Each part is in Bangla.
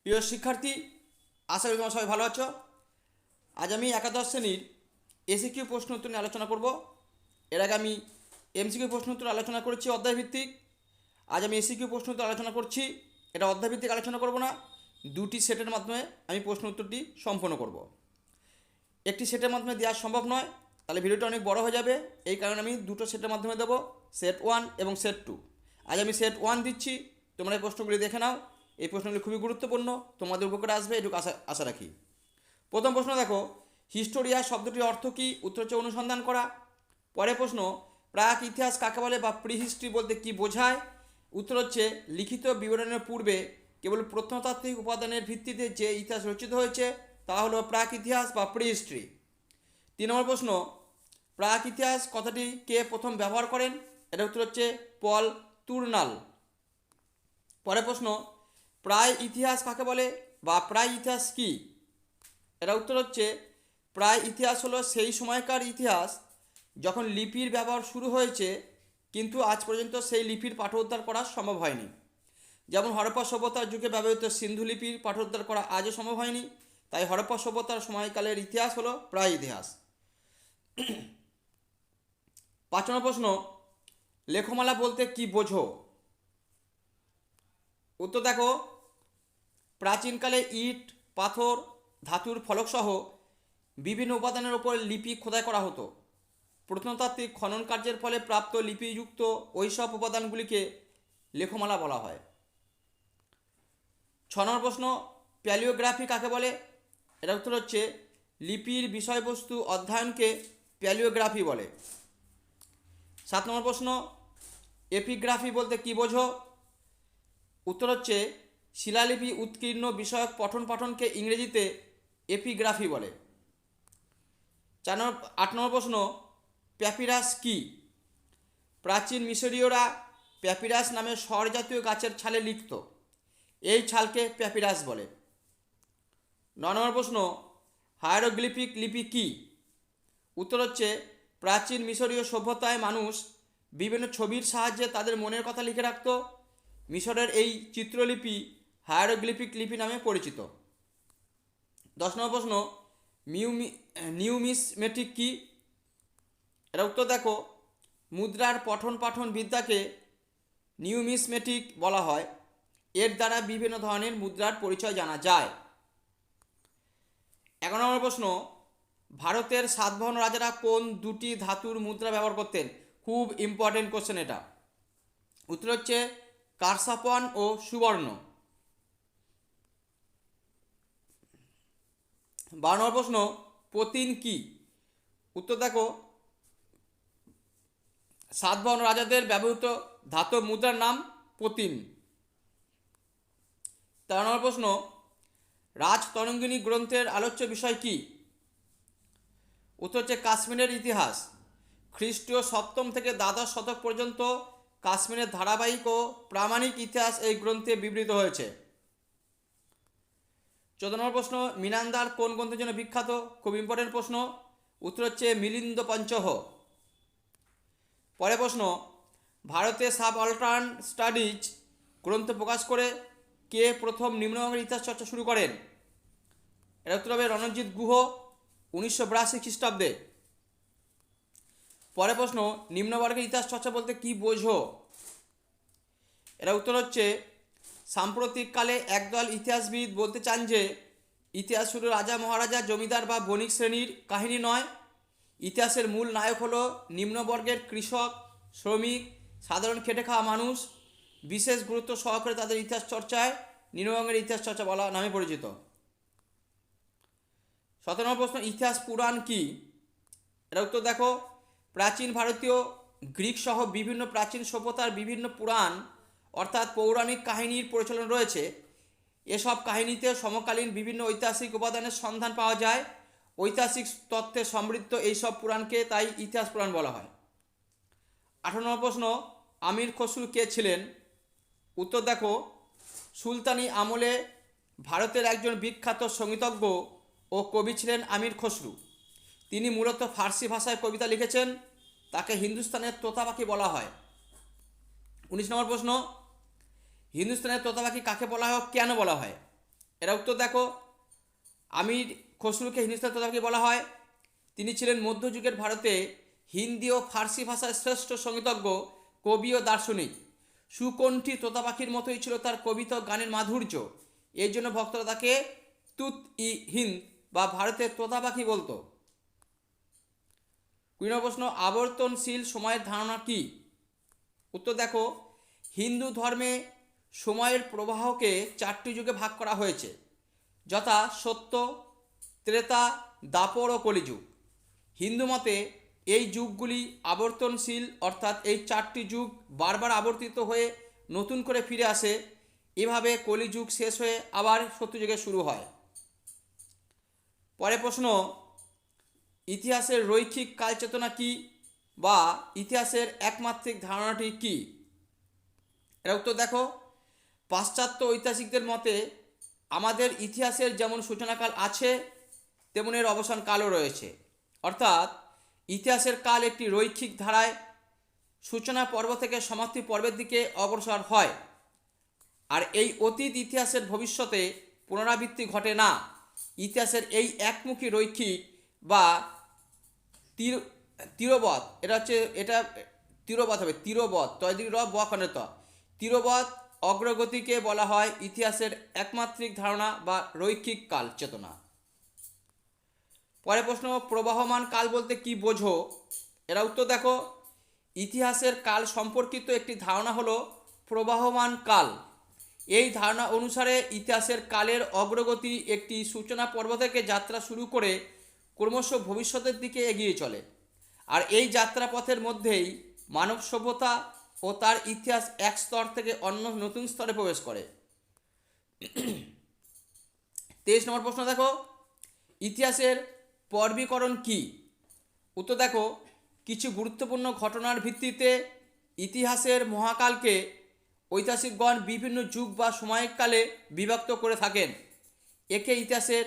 প্রিয় শিক্ষার্থী, আশা করি তোমরা সবাই ভালো আছো। আজ আমি একাদশ শ্রেণীর এসিকিউ প্রশ্ন উত্তর নিয়ে আলোচনা করব। এর আগে আমি এমসিকিউ প্রশ্ন উত্তর আলোচনা করেছি অধ্যায়ভিত্তিক। আজ আমি এসিকিউ প্রশ্ন উত্তর আলোচনা করছি। এটা অধ্যায়ভিত্তিক আলোচনা করব না, দুটি সেটের মাধ্যমে আমি প্রশ্ন উত্তরটি সম্পন্ন করব। একটি সেটের মাধ্যমে দেওয়া সম্ভব নয়, তাহলে ভিডিওটা অনেক বড় হয়ে যাবে। এই কারণে আমি দুটো সেটের মাধ্যমে দেবো, সেট 1 এবং সেট 2। আজ আমি সেট 1 দিচ্ছি, তোমরা এই প্রশ্নগুলি দেখে নাও। এই প্রশ্নগুলি খুবই গুরুত্বপূর্ণ, তোমাদের উপকারে আসবে এটুকু আশা রাখি। প্রথম প্রশ্ন দেখো, হিস্টোরিয়া শব্দটির অর্থ কী? উত্তর হচ্ছে অনুসন্ধান করা। পরের প্রশ্ন, প্রাক ইতিহাস কাকে বলে বা প্রি হিস্ট্রি বলতে কী বোঝায়? উত্তর হচ্ছে লিখিত বিবরণের পূর্বে কেবল প্রত্নতাত্ত্বিক উপাদানের ভিত্তিতে যে ইতিহাস রচিত হয়েছে তা হলো প্রাক ইতিহাস বা প্রি হিস্ট্রি। 3 নম্বর প্রশ্ন, প্রাক ইতিহাস কথাটি কে প্রথম ব্যবহার করেন? এটার উত্তর হচ্ছে পল তুর্নাল। পরের প্রশ্ন, প্রায় ইতিহাস কাকে বলে বা প্রায় ইতিহাস কী? এটার উত্তর হচ্ছে প্রায় ইতিহাস হলো সেই সময়কার ইতিহাস যখন লিপির ব্যবহার শুরু হয়েছে, কিন্তু আজ পর্যন্ত সেই লিপির পাঠোদ্ধার করা সম্ভব হয়নি। যেমন হরপ্পা সভ্যতার যুগে ব্যবহৃত সিন্ধু লিপির পাঠোদ্ধার করা আজও সম্ভব হয়নি, তাই হরপ্পা সভ্যতার সময়কালের ইতিহাস হলো প্রায় ইতিহাস। 5 নম্বর প্রশ্ন, লেখমালা বলতে কি বোঝো? উত্তর দেখো, প্রাচীনকালে ইট, পাথর, ধাতুর ফলকসহ বিভিন্ন উপাদানের ওপর লিপি খোদাই করা হতো। প্রত্নতাত্ত্বিক খনন কার্যের ফলে প্রাপ্ত লিপিযুক্ত ওইসব উপাদানগুলিকে লেখমালা বলা হয়। 6 নম্বর প্রশ্ন, প্যালিওগ্রাফি কাকে বলে? এর উত্তর হচ্ছে লিপির বিষয়বস্তু অধ্যয়নকে প্যালিওগ্রাফি বলে। 7 নম্বর প্রশ্ন, এপিগ্রাফি বলতে কি বোঝো? উত্তর হচ্ছে শিলালিপি উৎকীর্ণ বিষয়ক পঠন পাঠনকে ইংরেজিতে এপিগ্রাফি বলে। 8 নম্বর প্রশ্ন, প্যাপিরাস কি? প্রাচীন মিশরীয়রা প্যাপিরাস নামে স্বরজাতীয় গাছের ছালে লিখত, এই ছালকে প্যাপিরাস বলে। 9 নম্বর প্রশ্ন, হায়ারোগ্লিফিক লিপি কি? উত্তর হচ্ছে প্রাচীন মিশরীয় সভ্যতায় মানুষ বিভিন্ন ছবির সাহায্যে তাদের মনের কথা লিখে রাখত। মিশরের এই চিত্রলিপি হায়ারোগ্লিফিক লিপি নামে পরিচিত। 10 নম্বর প্রশ্ন, নিউমিসমেটিক কি? এর উত্তর দেখো, মুদ্রার পঠন পাঠন বিদ্যাকে নিউমিসমেটিক বলা হয়। এর দ্বারা বিভিন্ন ধরনের মুদ্রার পরিচয় জানা যায়। 11 নম্বর প্রশ্ন, ভারতের সাতবাহন রাজারা কোন দুটি ধাতুর মুদ্রা ব্যবহার করতেন? খুব ইম্পর্টেন্ট কোশ্চেন এটা। উত্তর হচ্ছে কারসাপন ও সুবর্ণ। 12 নম্বর প্রশ্ন, পতিন কি? উত্তর দেখো, সাতবাহন রাজাদের ব্যবহৃত ধাতব মুদ্রার নাম পতিন। 13 নম্বর প্রশ্ন, রাজতরঙ্গিনী গ্রন্থের আলোচ্য বিষয় কি? উত্তর হচ্ছে কাশ্মীরের ইতিহাস। খ্রিস্টীয় 7ম থেকে দ্বাদশ শতক পর্যন্ত কাশ্মীরের ধারাবাহিক ও প্রামাণিক ইতিহাস এই গ্রন্থে বিবৃত হয়েছে। 14 নম্বর প্রশ্ন, মিনান্দার কোন গ্রন্থের জন্য বিখ্যাত? খুব ইম্পর্টেন্ট প্রশ্ন। উত্তর হচ্ছে মিলিন্দ পঞ্চহ। পরের প্রশ্ন, ভারতে সাবঅল্টার্ন স্টাডিজ গ্রন্থ প্রকাশ করে কে প্রথম নিম্নবঙ্গের ইতিহাস চর্চা শুরু করেন? এর উত্তর হবে রণজিৎ গুহ, 1982 খ্রিস্টাব্দে। পরের প্রশ্ন, নিম্নবর্গের ইতিহাস চর্চা বলতে কি বোঝো? এর উত্তর হচ্ছে সাম্প্রতিককালে একদল ইতিহাসবিদ বলতে চান যে ইতিহাস শুধু রাজা মহারাজা, জমিদার বা বণিক শ্রেণীর কাহিনী নয়। ইতিহাসের মূল নায়ক হলো নিম্নবর্গের কৃষক, শ্রমিক, সাধারণ খেটে খাওয়া মানুষ। বিশেষ গুরুত্ব সহকারে তাদের ইতিহাস চর্চায় নিম্নবঙ্গের ইতিহাস চর্চা বলা নামে পরিচিত। 17 নম্বর প্রশ্ন, ইতিহাস পুরাণ কি? এর উত্তর দেখো, প্রাচীন ভারতীয়, গ্রিক সহ বিভিন্ন প্রাচীন সভ্যতার বিভিন্ন পুরাণ অর্থাৎ পৌরাণিক কাহিনীর প্রচলন রয়েছে। এসব কাহিনীতে সমকালীন বিভিন্ন ঐতিহাসিক উপাদানের সন্ধান পাওয়া যায়। ঐতিহাসিক তথ্যে সমৃদ্ধ এইসব পুরাণকে তাই ইতিহাস পুরাণ বলা হয়। 18 নম্বর প্রশ্ন, আমির খসরু কে ছিলেন? উত্তর দেখো, সুলতানি আমলে ভারতের একজন বিখ্যাত সঙ্গীতজ্ঞ ও কবি ছিলেন আমির খসরু। তিনি মূলত ফার্সি ভাষায় কবিতা লিখেছেন। তাকে হিন্দুস্তানের তোতা পাখি বলা হয়। 19 নম্বর প্রশ্ন, হিন্দুস্তানের তোতা পাখি কাকে বলা হয়, কেন বলা হয়? এরা উত্তর দেখো আমির খসরুকে হিন্দুস্তান তথাপি বলা হয়। তিনি ছিলেন মধ্যযুগের ভারতে হিন্দি ও ফার্সি ভাষার শ্রেষ্ঠ সঙ্গীতজ্ঞ, কবি ও দার্শনিক। সুকণ্ঠী তোতা পাখির মতোই ছিল তার কবিতা ও গানের মাধুর্য। এই জন্য ভক্তরা তাকে তুত ই হিন্দ বা ভারতের তোতা পাখি বলতো। ২ নম্বর প্রশ্ন, আবর্তনশীল সময়ের ধারণা কি? উত্তর দেখো হিন্দু ধর্মে সময়ের প্রবাহকে 4টি যুগে ভাগ করা হয়েছে, যথা সত্য, ত্রেতা, দাপর ও কলিযুগ। হিন্দু মতে এই যুগগুলি আবর্তনশীল, অর্থাৎ এই 4টি যুগ বারবার আবর্তিত হয়ে নতুন করে ফিরে আসে। এভাবে কলিযুগ শেষ হয়ে আবার সত্যযুগে শুরু হয়। পরের প্রশ্ন, ইতিহাসের রৈখিক কালচেতনা কি বা ইতিহাসের একমাত্রিক ধারণাটি কি? এর উত্তর দেখো পাশ্চাত্য ঐতিহাসিকদের মতে আমাদের ইতিহাসের যেমন সূচনাকাল আছে তেমন এর অবসান কালও রয়েছে, অর্থাৎ ইতিহাসের কাল একটি রৈখিক ধারায় সূচনা পর্ব থেকে সমাপ্তি পর্বের দিকে অগ্রসর হয়। আর এই অতীত ইতিহাসের ভবিষ্যতে পুনরাবৃত্তি ঘটে না। ইতিহাসের এই একমুখী রৈখিক বা তীরবৎ, এটা তীরবৎ হবে, তীরবৎ তয়দিক র বখনের ত, তীরবৎ অগ্রগতিকে বলা হয় ইতিহাসের একমাত্রিক ধারণা বা রৈখিক কাল চেতনা। পরের প্রশ্ন, প্রবাহমান কাল বলতে কি বোঝো? এরা উত্তর দেখো ইতিহাসের কাল সম্পর্কিত একটি ধারণা হলো প্রবাহমান কাল। এই ধারণা অনুসারে ইতিহাসের কালের অগ্রগতি একটি সূচনা পর্ব থেকে যাত্রা শুরু করে ক্রমশ ভবিষ্যতের দিকে এগিয়ে চলে। আর এই যাত্রাপথের মধ্যেই মানব সভ্যতা ও তার ইতিহাস এক স্তর থেকে অন্য নতুন স্তরে প্রবেশ করে। 23 নম্বর প্রশ্ন দেখো ইতিহাসের পর্বীকরণ কি? উত্তর দেখো কিছু গুরুত্বপূর্ণ ঘটনার ভিত্তিতে ইতিহাসের মহাকালকে ঐতিহাসিকগণ বিভিন্ন যুগ বা সময়কালে বিভক্ত করে থাকেন। একে ইতিহাসের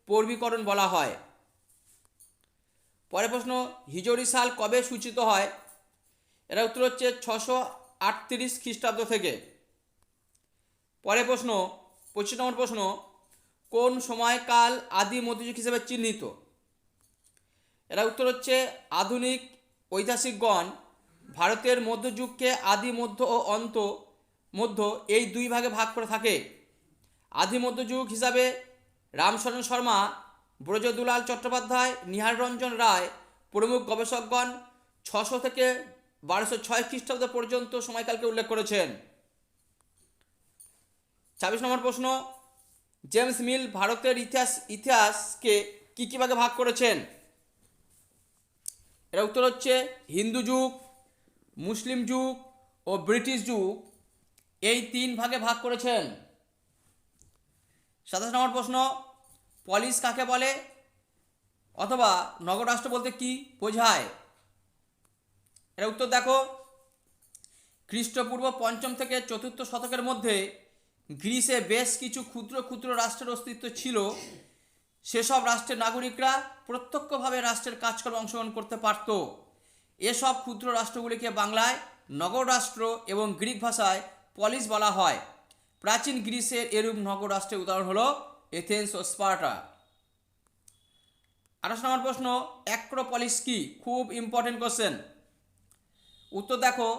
পর্বীকরণ বলা হয়। পরের প্রশ্ন, হিজরি সাল কবে সূচিত হয়? এরা উত্তর হচ্ছে 638 খ্রিস্টাব্দ থেকে। পরের প্রশ্ন 25 নম্বর প্রশ্ন, কোন সময়কাল আদি মধ্যযুগ হিসেবে চিহ্নিত? এরা উত্তর হচ্ছে আধুনিক ঐতিহাসিকগণ ভারতের মধ্যযুগকে আদি, মধ্য ও মধ্য এই দুই ভাগে ভাগ করে থাকে। আদি মধ্যযুগ হিসাবে রামশরণ শর্মা, ব্রজদুলাল চট্টোপাধ্যায়, নিহার রঞ্জন রায় প্রমুখ গবেষকগণ 600 থেকে 1206 খ্রিস্টাব্দ পর্যন্ত সময়কালকে উল্লেখ করেছেন। 26 নম্বর প্রশ্ন, জেমস মিল ভারতের ইতিহাসকে কী ভাগে ভাগ করেছেন? এর উত্তর হচ্ছে হিন্দু যুগ, মুসলিম যুগ ও ব্রিটিশ যুগ, এই 3 ভাগে ভাগ করেছেন। 27 নম্বর প্রশ্ন, পলিস কাকে বলে অথবা নগর রাষ্ট্র বলতে কি বোঝায়? এর উত্তর দেখো খ্রিস্টপূর্ব 5ম থেকে 4র্থ শতকের মধ্যে গ্রিসে বেশ কিছু ক্ষুদ্র ক্ষুদ্র রাষ্ট্রের অস্তিত্ব ছিল। সেসব রাষ্ট্রের নাগরিকরা প্রত্যক্ষভাবে রাষ্ট্রের কাজকর্মে অংশগ্রহণ করতে পারত। এসব ক্ষুদ্র রাষ্ট্রগুলিকে বাংলায় নগর রাষ্ট্র এবং গ্রিক ভাষায় পলিস বলা হয়। প্রাচীন গ্রিসের এরূপ নগর রাষ্ট্রের উদাহরণ হলো এথেন্স ও স্পার্টা। 28 নম্বর প্রশ্ন, অ্যাক্রোপলিস কি? খুব ইম্পর্টেন্ট কোশ্চেন। উত্তর দেখো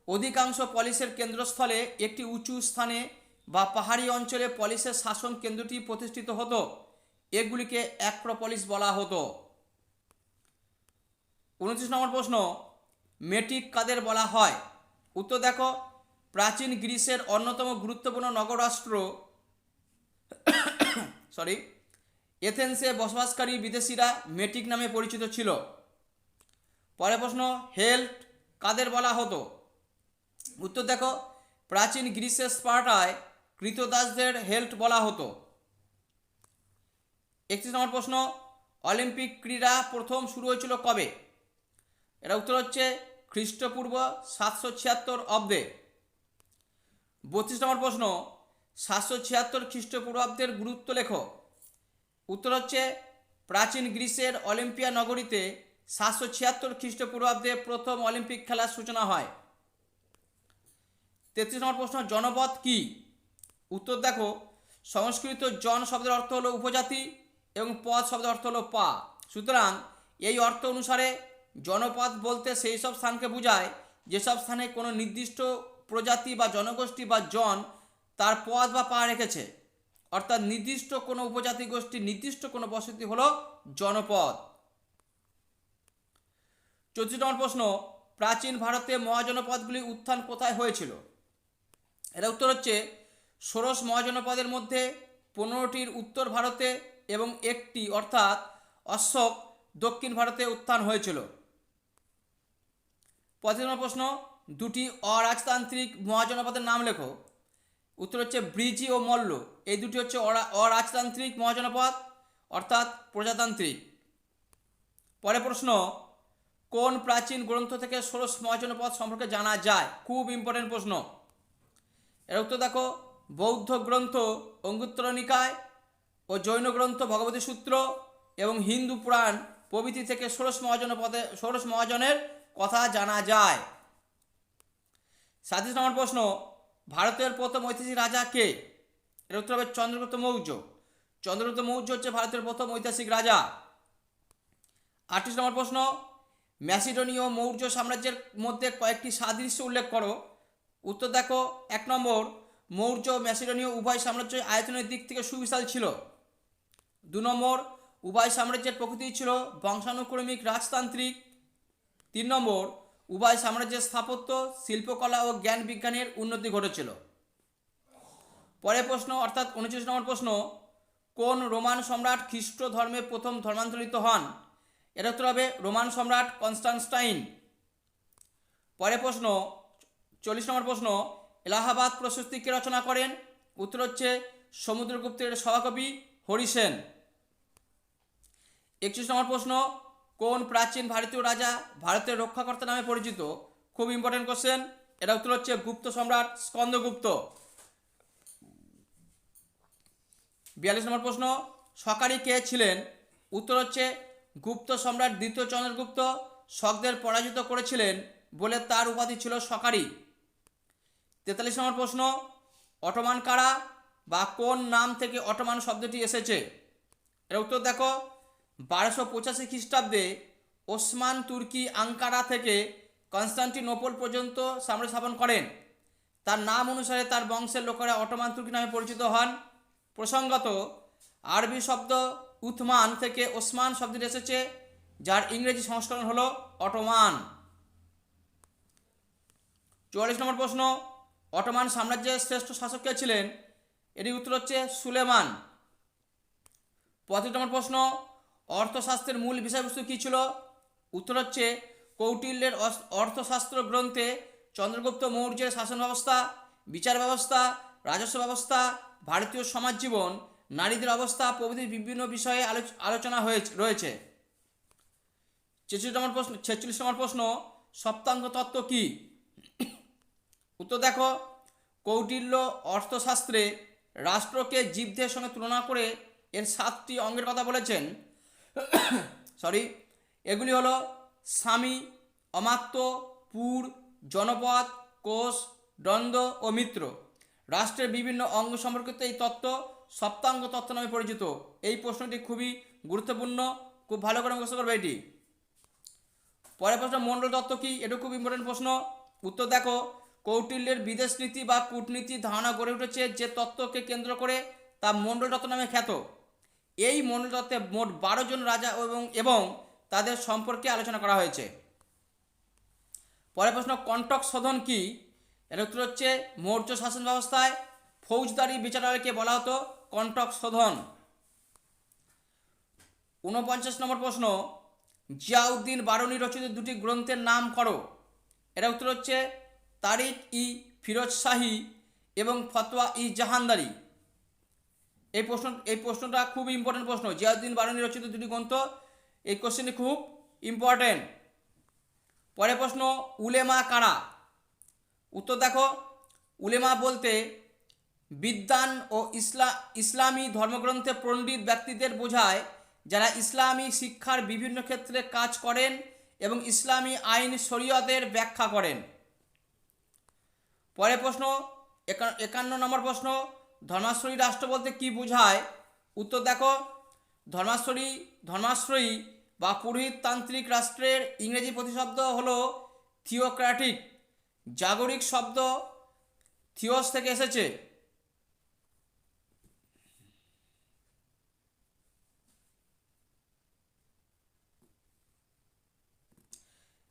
অধিকাংশ পলিসের কেন্দ্রস্থলে একটি উঁচু স্থানে বা পাহাড়ি অঞ্চলে পলিসের শাসন কেন্দ্রটি প্রতিষ্ঠিত হতো। এগুলিকে অ্যাক্রোপলিস বলা হতো। 29 নম্বর প্রশ্ন, মেটিক কাদের বলা হয়? উত্তর দেখো প্রাচীন গ্রিসের অন্যতম গুরুত্বপূর্ণ নগররাষ্ট্র এথেন্সে বসবাসকারী বিদেশিরা মেটিক নামে পরিচিত ছিল। পরের প্রশ্ন, হেল্ট কাদের বলা হতো? উত্তর দেখো প্রাচীন গ্রিসের স্পার্টায় কৃতদাসদের হেল্ট বলা হতো। 31 নম্বর প্রশ্ন, অলিম্পিক ক্রীড়া প্রথম শুরু হয়েছিল কবে? এর উত্তর হচ্ছে খ্রিস্টপূর্ব 776 অব্দে। 32 নম্বর প্রশ্ন, 776 খ্রিস্টপূর্বাব্দের গুরুত্ব লেখো। উত্তর হচ্ছে প্রাচীন গ্রিসের অলিম্পিয়া নগরীতে 776 খ্রিস্টপূর্বাব্দে প্রথম অলিম্পিক খেলার সূচনা হয়। 33 নম্বর প্রশ্ন, জনপদ কি? উত্তর দেখো সংস্কৃত জন শব্দের অর্থ হলো উপজাতি এবং পদ শব্দের অর্থ হলো পা। সুতরাং এই অর্থ অনুসারে জনপদ বলতে সেই সব স্থানকে বোঝায় যেসব স্থানে কোনো নির্দিষ্ট প্রজাতি বা জনগোষ্ঠী বা জন তার পদ বা পা রেখেছে, অর্থাৎ নির্দিষ্ট কোনো উপজাতি গোষ্ঠীর নির্দিষ্ট কোনো বসতি হলো জনপদ। 34 নম্বর প্রশ্ন, প্রাচীন ভারতে মহাজনপদগুলির উত্থান কোথায় হয়েছিল? এর উত্তর হচ্ছে ষোড়শ মহাজনপদের মধ্যে 15টির উত্তর ভারতে এবং একটি অর্থাৎ অশোক দক্ষিণ ভারতে উত্থান হয়েছিল। 35 নম্বর প্রশ্ন, দুটি অরাজতান্ত্রিক মহাজনপদের নাম লেখো। উত্তর হচ্ছে ব্রিজি ও মল্ল, এই দুটি হচ্ছে অরাজতান্ত্রিক মহাজনপদ অর্থাৎ প্রজাতান্ত্রিক। পরের প্রশ্ন, কোন প্রাচীন গ্রন্থ থেকে ষোড়শ মহাজনপদ সম্পর্কে জানা যায়? খুব ইম্পর্টেন্ট প্রশ্ন। এর উত্তর দেখো, বৌদ্ধ গ্রন্থ অঙ্গুত্তর নিকায় ও জৈন গ্রন্থ ভগবতী সূত্র এবং হিন্দু পুরাণ প্রভৃতি থেকে ষোড়শ মহাজনের কথা জানা যায়। 37 নম্বর প্রশ্ন, ভারতের প্রথম ঐতিহাসিক রাজা কে? এর উত্তর হবে চন্দ্রগুপ্ত মৌর্য। চন্দ্রগুপ্ত মৌর্য হচ্ছে ভারতের প্রথম ঐতিহাসিক রাজা। 38 নম্বর প্রশ্ন, ম্যাসিডোনীয় মৌর্য সাম্রাজ্যের মধ্যে কয়েকটি সাদৃশ্য উল্লেখ করো। উত্তর দেখো, 1 নম্বর, মৌর্য ম্যাসিডোনীয় উভয় সাম্রাজ্য আয়তনের দিক থেকে সুবিশাল ছিল। 2 নম্বর, উভয় সাম্রাজ্যের প্রকৃতি ছিল বংশানুক্রমিক রাজতান্ত্রিক। 3 নম্বর, উভয় সাম্রাজ্যের স্থাপত্য, শিল্পকলা ও জ্ঞান বিজ্ঞানের উন্নতি ঘটেছিল। পরের প্রশ্ন অর্থাৎ 29 নম্বর প্রশ্ন, কোন রোমান সম্রাট খ্রিস্ট ধর্মে প্রথম ধর্মান্তরিত হন? এর উত্তর হবে রোমান সম্রাট কনস্টান্টাইন। পরের প্রশ্ন 40 নম্বর প্রশ্ন, এলাহাবাদ প্রশস্তি কে রচনা করেন? উত্তর হচ্ছে সমুদ্রগুপ্তের সভাকবি হরিসেন। 31 নম্বর প্রশ্ন, কোন প্রাচীন ভারতীয় রাজা ভারতের রক্ষাকর্তা নামে পরিচিত? খুব ইম্পর্টেন্ট কোশ্চেন, এটা উত্তর হচ্ছে গুপ্ত সম্রাট স্কন্দগুপ্ত। 42 নম্বর প্রশ্ন, শকারি কে ছিলেন? উত্তর হচ্ছে গুপ্ত সম্রাট দ্বিতীয় চন্দ্রগুপ্ত শকদের পরাজিত করেছিলেন বলে তার উপাধি ছিল শকারি। 43 নম্বর প্রশ্ন, অটোমান কারা বা কোন নাম থেকে অটোমান শব্দটি এসেছে? এর উত্তর দেখো, 1285 খ্রিস্টাব্দে ওসমান তুর্কি আঙ্কারা থেকে কনস্টান্টিনোপল পর্যন্ত সাম্রাজ্য স্থাপন করেন। তার নাম অনুসারে তার বংশের লোকেরা অটোমান তুর্কি নামে পরিচিত হন। প্রসঙ্গত, আরবি শব্দ উথমান থেকে ওসমান শব্দটি এসেছে, যার ইংরেজি সংস্করণ হলো অটোমান। 44 নম্বর প্রশ্ন, অটোমান সাম্রাজ্যের শ্রেষ্ঠ শাসক কে ছিলেন? এটির উত্তর হচ্ছে সুলেমান। 35 নম্বর প্রশ্ন, অর্থশাস্ত্রের মূল বিষয়বস্তু কী ছিল? উত্তর হচ্ছে কৌটিল্যের অর্থশাস্ত্র গ্রন্থে চন্দ্রগুপ্ত মৌর্যের শাসন ব্যবস্থা, বিচার ব্যবস্থা, রাজস্ব ব্যবস্থা, ভারতীয় সমাজ জীবন, নারীদের অবস্থা প্রভৃতি বিভিন্ন বিষয়ে আলোচনা রয়েছে। 46 নম্বর প্রশ্ন, সপ্তাঙ্গ তত্ত্ব কী? উত্তর দেখো, কৌটিল্য অর্থশাস্ত্রে রাষ্ট্রকে জীবদের সঙ্গে তুলনা করে এর 7টি অঙ্গের কথা বলেছেন। এগুলি হলো স্বামী, অমাত্য, পুর, জনপদ, কোষ, দ্বন্দ্ব ও মিত্র। রাষ্ট্রের বিভিন্ন অঙ্গ সম্পর্কিত এই তত্ত্ব সপ্তাঙ্গ তত্ত্ব নামে পরিচিত। এই প্রশ্নটি খুবই গুরুত্বপূর্ণ, খুব ভালো করে মুখস্থ করবে এটি। পরের প্রশ্ন, মণ্ডল তত্ত্ব কী? এটা খুব ইম্পর্টেন্ট প্রশ্ন। উত্তর দেখো, কৌটিল্যের বিদেশ নীতি বা কূটনীতির ধারণা গড়ে উঠেছে যে তত্ত্বকে কেন্দ্র করে তা মণ্ডল তত্ত্ব নামে খ্যাত। এই মণ্ডল তত্ত্বে মোট 12 জন রাজা এবং তাদের সম্পর্কে আলোচনা করা হয়েছে। পরের প্রশ্ন, কন্টক শোধন কী? এর উত্তর হচ্ছে মৌর্য শাসন ব্যবস্থায় ফৌজদারি বিচারালয়কে বলা হতো কন্টক শোধন। 49 নম্বর প্রশ্ন, জিয়াউদ্দিন বারুনি রচিত দুটি গ্রন্থের নাম করো। এর উত্তর হচ্ছে তারিক ই ফিরোজ শাহী এবং ফতোয়া ই জাহানদারি। এই প্রশ্নটা খুব ইম্পর্টেন্ট প্রশ্ন। জিয়াউদ্দিন বারুনি রচিত দুটি গ্রন্থ, এই কোশ্চেনটি খুব ইম্পর্টেন্ট। পরের প্রশ্ন, উলেমা কারা? উত্তর দেখো, উলেমা বলতে বিদ্বান ও ইসলামী ধর্মগ্রন্থে পণ্ডিত ব্যক্তিদের বোঝায় যারা ইসলামী শিক্ষার বিভিন্ন ক্ষেত্রে কাজ করেন এবং ইসলামী আইন শরীয়তের ব্যাখ্যা করেন। পরের প্রশ্ন 51 নম্বর প্রশ্ন, ধর্মাশ্রয়ী রাষ্ট্র বলতে কি বোঝায়? উত্তর দেখো, ধর্মাশ্রয়ী বা পুরোহিততান্ত্রিক রাষ্ট্রের ইংরেজি প্রতিশব্দ হলো থিওক্র্যাটিক। জাগরিক শব্দ থিওস থেকে এসেছে।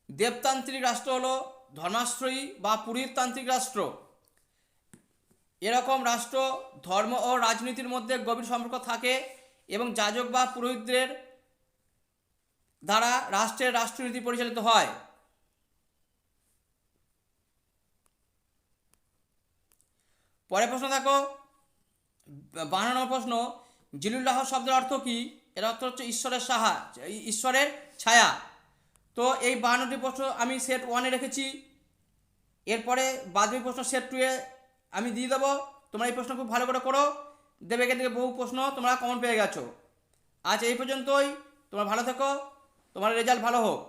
দেবতান্ত্রিক রাষ্ট্র হলো ধর্মাশ্রয়ী বা পুরোহিততান্ত্রিক রাষ্ট্র। এরকম রাষ্ট্র ধর্ম ও রাজনীতির মধ্যে গভীর সম্পর্ক থাকে এবং যাজক বা পুরোহিতদের দ্বারা রাষ্ট্রের রাষ্ট্রনীতি পরিচালিত হয়। পরের প্রশ্ন দেখো, 52 নম্বর প্রশ্ন, জিলুল্লাহ শব্দের অর্থ কি? এর অর্থ হচ্ছে ঈশ্বরের ছায়া। তো এই 52টি প্রশ্ন আমি সেট 1-এ রেখেছি। এরপরে বাদবাকি প্রশ্ন সেট 2-এ আমি দিয়ে দেবো। তোমরা এই প্রশ্ন খুব ভালো করে করো, দেবে এখান থেকে বহু প্রশ্ন তোমরা কমন পেয়ে গেছো। আজ এই পর্যন্তই। তোমরা ভালো থেকো, তোমার রেজাল্ট ভালো হোক।